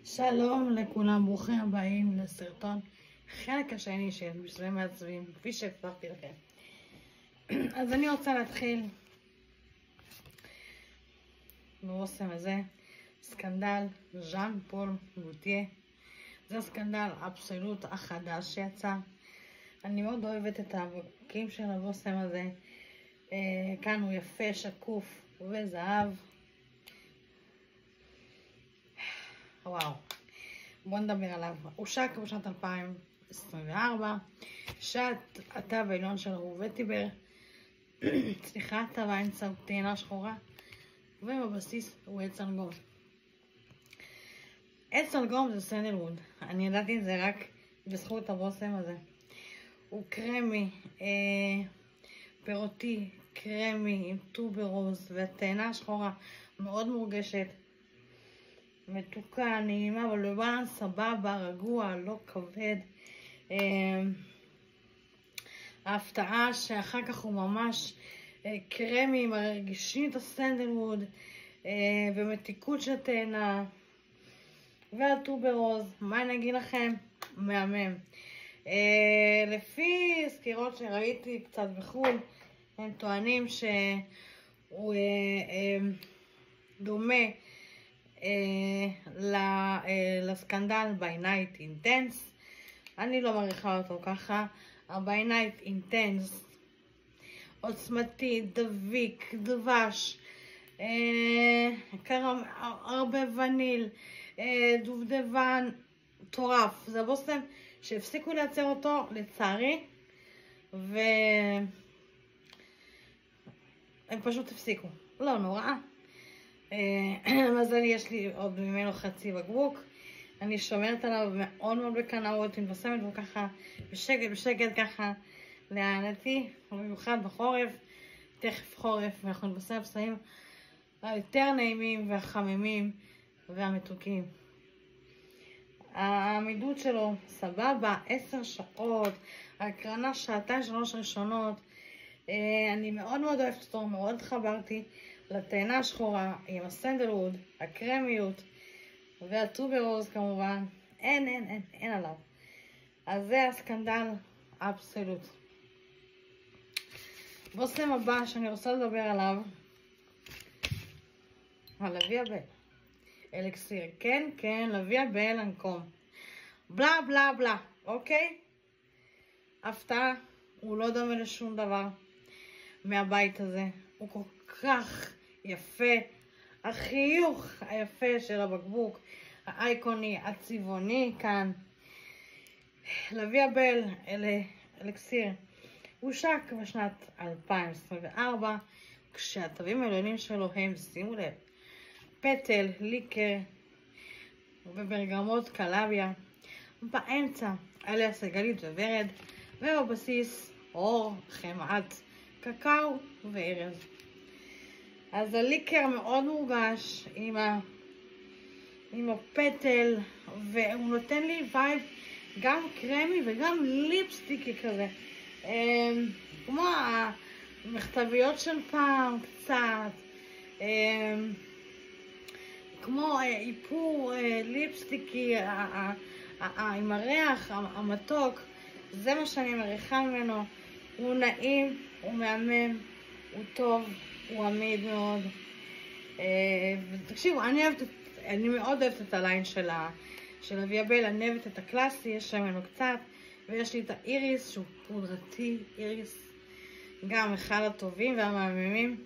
שלום לכולם, ברוכים הבאים לסרטון חלק השני של בשביל מעצבים, כפי שהבטחתי לכם. אז אני רוצה להתחיל באוסם הזה, סקנדל ז'אן פול גוטייה. זה הסקנדל אבסולוט החדש שיצא. אני מאוד אוהבת את הבקבוקים של הבושם הזה. כאן הוא יפה, שקוף וזהב. וואו, בואו נדבר עליו. הוא הושק בשנת 2024, שעת התו העליון שלו הוא וטיבר, סליחה, תו האמצע הוא טעינה שחורה, ובבסיס הוא עץ אלגום. עץ אלגום זה סנדלווד, אני ידעתי את זה רק בזכות הבושם הזה. הוא קרמי, פירותי, קרמי עם טוברוז והטעינה שחורה, מאוד מורגשת. מתוקה, נעימה, אבל בבלנס סבבה, רגוע, לא כבד. ההפתעה שאחר כך הוא ממש קרמי, מרגישים את הסנדלווד ומתיקות של טעינה והטוברוז. מה אני אגיד לכם? מהמם. לפי סקירות שראיתי קצת בחו"ל, הם טוענים שהוא דומה לסקנדל by night intense. אני לא מעריכה אותו ככה. by night intense עוצמתי, דביק, דבש, הרבה וניל, דובדבן, טורף. זה בושם שהפסיקו לייצר אותו לצערי, והם פשוט הפסיקו. לא נורא. מזלי, יש לי עוד ממנו חצי בקבוק. אני שומרת עליו מאוד מאוד בקנאות, אני מבשמת בו ככה בשקט ככה להנתי, במיוחד בחורף. תכף חורף ואנחנו נבשם בשמים היותר נעימים והחממים והמתוקים. העמידות שלו סבבה, 10 שעות, הקרנה 2-3 ראשונות. אני מאוד מאוד אוהבת אותו, מאוד חברתי לטעינה השחורה עם הסנדלווד, הקרמיות והטוברוז כמובן. אין עליו. אז זה הסקנדל אבסולוט. בושם הבא שאני רוצה לדבר עליו, הלוויה בל אליקסיר. כן, לוויה בל לנקום, בלה בלה בלה, אוקיי? הפתעה, הוא לא דומה לשום דבר מהבית הזה. הוא כל כך יפה, החיוך היפה של הבקבוק, האייקוני, הצבעוני כאן. לוויה בל אליקסיר הושק בשנת 2024, כשהתווים העליונים שלו הם, שימו לב, פטל, ליקר וברגמות קלביה, באמצע עליה סגלית וורד, ובבסיס אור, חמאת, קקאו וארז. אז הליקר מאוד מורגש עם הפטל, והוא נותן לי וייב גם קרמי וגם ליפסטיקי כזה, כמו המכתביות של פעם קצת, כמו איפור ליפסטיקי עם הריח המתוק. זה מה שאני מעריכה ממנו. הוא נעים, הוא מהמם, הוא טוב, הוא עמיד מאוד. ותקשיבו, אני מאוד אוהבת את הליין של לוויה בל. אני אוהבת את הקלאסי, יש שם ממנו קצת, ויש לי את האיריס שהוא פודרתי, איריס גם אחד הטובים והמהממים.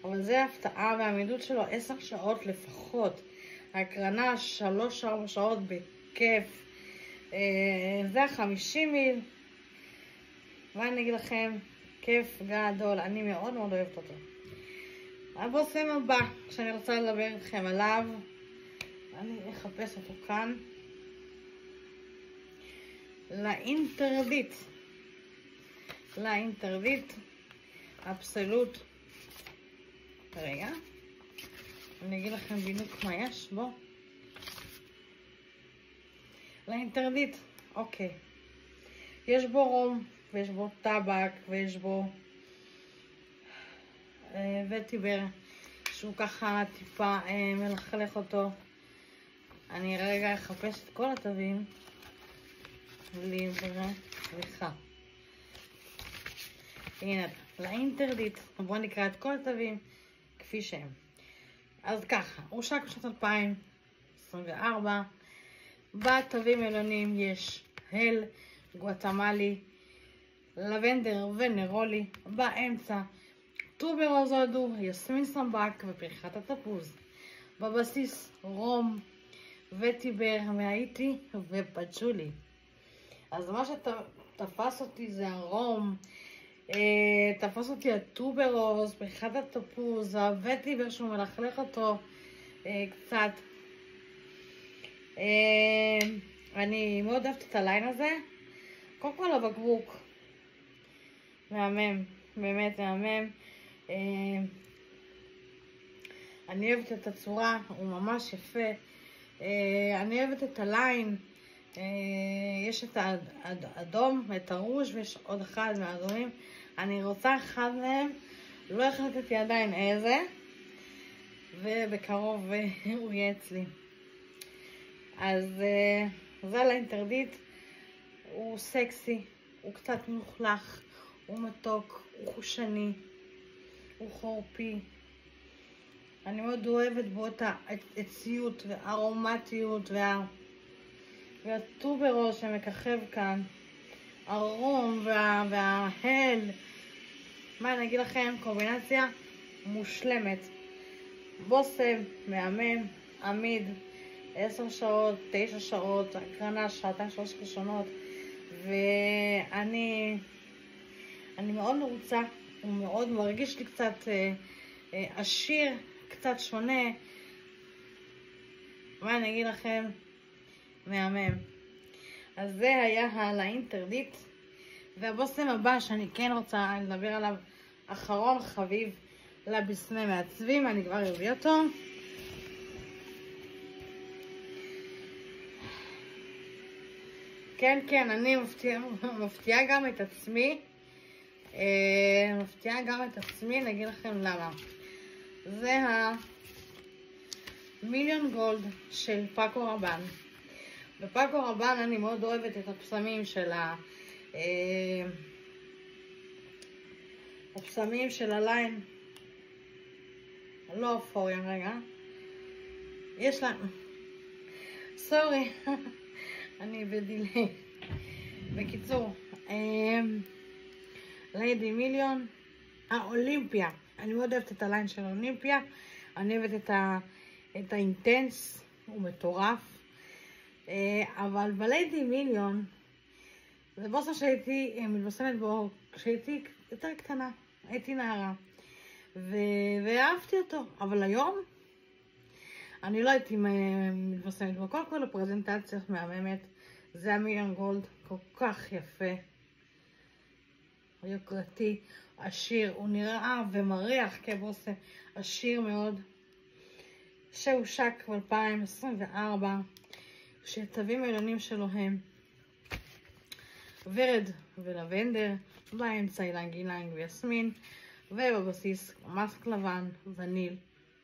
אבל זה ההפתעה, והעמידות שלו 10 שעות לפחות, ההקרנה 3-4 שעות בכיף. זה 50 מיל. מה אני אגיד לכם? כיף גדול, אני מאוד מאוד אוהבת אותו. הבושם הבא שאני רוצה לדבר איתכם עליו, אני אחפש אותו כאן, לאינטרדיט אבסולוט. רגע, אני אגיד לכם בדיוק מה יש בו. לאינטרדיט, אוקיי, יש בו רום ויש בו טבק ויש בו וטיבר שהוא ככה טיפה מלכלך אותו. אני רגע אחפש את כל התווים. סליחה. הנה, לאינטרדיט. בואו נקרא את כל התווים כפי שהם. אז ככה, הושק בשנת 2024. בתווים העליונים יש הל, גואטמלי, לבנדר ונרולי. באמצע טוברוז הודו, יסמין סמבק ופריחת התפוז. בבסיס רום וטיבר מהאיטי ופצ'ולי. אז מה שתפס אותי זה הרום, תפס אותי הטוברוז, פריחת התפוז, הווטיבר שהוא מלכלך אותו קצת. אני מאוד אוהבת את הליין הזה. קודם כל הבקבוק מהמם, באמת מהמם. אני אוהבת את הצורה, הוא ממש יפה. אני אוהבת את הליין. יש את האדום, את הרוז' ויש עוד אחד מהאדומים. אני רוצה אחד מהם, לא החלטתי עדיין איזה, ובקרוב הוא יהיה אצלי. אז זה לאינטרדיט. הוא סקסי, הוא קצת מלוכלך, הוא מתוק, הוא חושני, הוא חורפי. אני מאוד אוהבת בו את העציות והארומטיות והטוברוז שמככב כאן, הרום וההל. מה אני אגיד לכם? קומבינציה מושלמת. בושם, מהמם, עמיד, 10 שעות, 9 שעות, הקרנה, 2-3 ראשונות, ואני מאוד מרוצה. הוא מאוד מרגיש לי קצת עשיר, קצת שונה. מה אני אגיד לכם? מהמם. אז זה היה על האינטרדיט. והבושם הבא שאני כן רוצה לדבר עליו, אחרון חביב לבשמי מעצבים, אני כבר אביא אותו. כן, אני מפתיעה גם את עצמי. אני אגיד לכם למה. זה המיליון גולד של פאקו רבן. בפאקו רבן אני מאוד אוהבת את הפסמים של הליין. לא אופוריה, רגע. יש לה... סורי. אני בדילי. בקיצור, ליידי מיליון, האולימפיה. אני מאוד אוהבת את הליין של האולימפיה. אני אוהבת את האינטנס, הוא מטורף. אבל בליידי מיליון, זה בושם שהייתי מתבשמת בו כשהייתי יותר קטנה, הייתי נערה. ואהבתי אותו, אבל היום אני לא הייתי מתבשמת בו. קודם כל הפרזנטציה מהממת, זה המיליון גולד, כל כך יפה, יוקרתי, עשיר, הוא נראה ומריח כבושם עשיר מאוד, שהושק ב-2024, שתווים העליונים שלו הם ורד ולבנדר, באמצע אילנג אילנג ויסמין, ובבסיס מסק לבן, וניל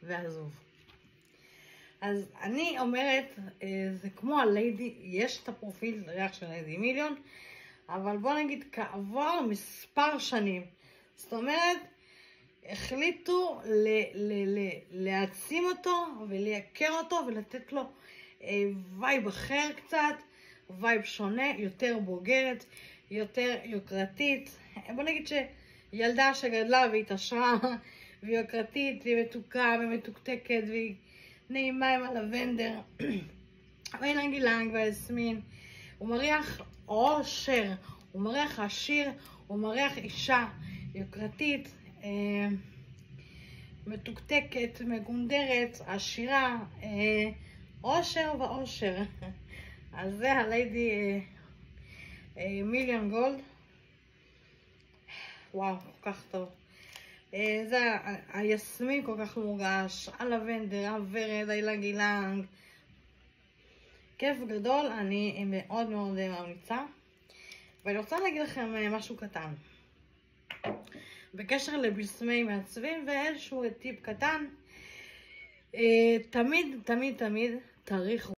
ועזוב. אז אני אומרת, זה כמו הליידי, יש את הפרופיל ריח של ליידי מיליון, אבל בוא נגיד כעבור מספר שנים, זאת אומרת, החליטו להעצים אותו ולייקר אותו ולתת לו וייב אחר קצת, וייב שונה, יותר בוגרת, יותר יוקרתית. בוא נגיד שילדה שגדלה והתעשרה והיא יוקרתית והיא מתוקה ומתוקתקת והיא נעימה עם הלבנדר ואילנג אילנג והיסמין. הוא מריח עושר, הוא מריח עשיר, הוא מריח אישה יוקרתית, מתוקתקת, מגונדרת, עשירה, עושר ועושר. אז זה הליידי מיליון גולד. וואו, כל כך טוב. זה היסמין כל כך מורגש, הלבנדר, הוורד, האילנג אילנג. כיף גדול, אני מאוד מאוד ממליצה. ואני רוצה להגיד לכם משהו קטן. בקשר לבשמי מעצבים ואיזשהו טיפ קטן. תמיד תריכו.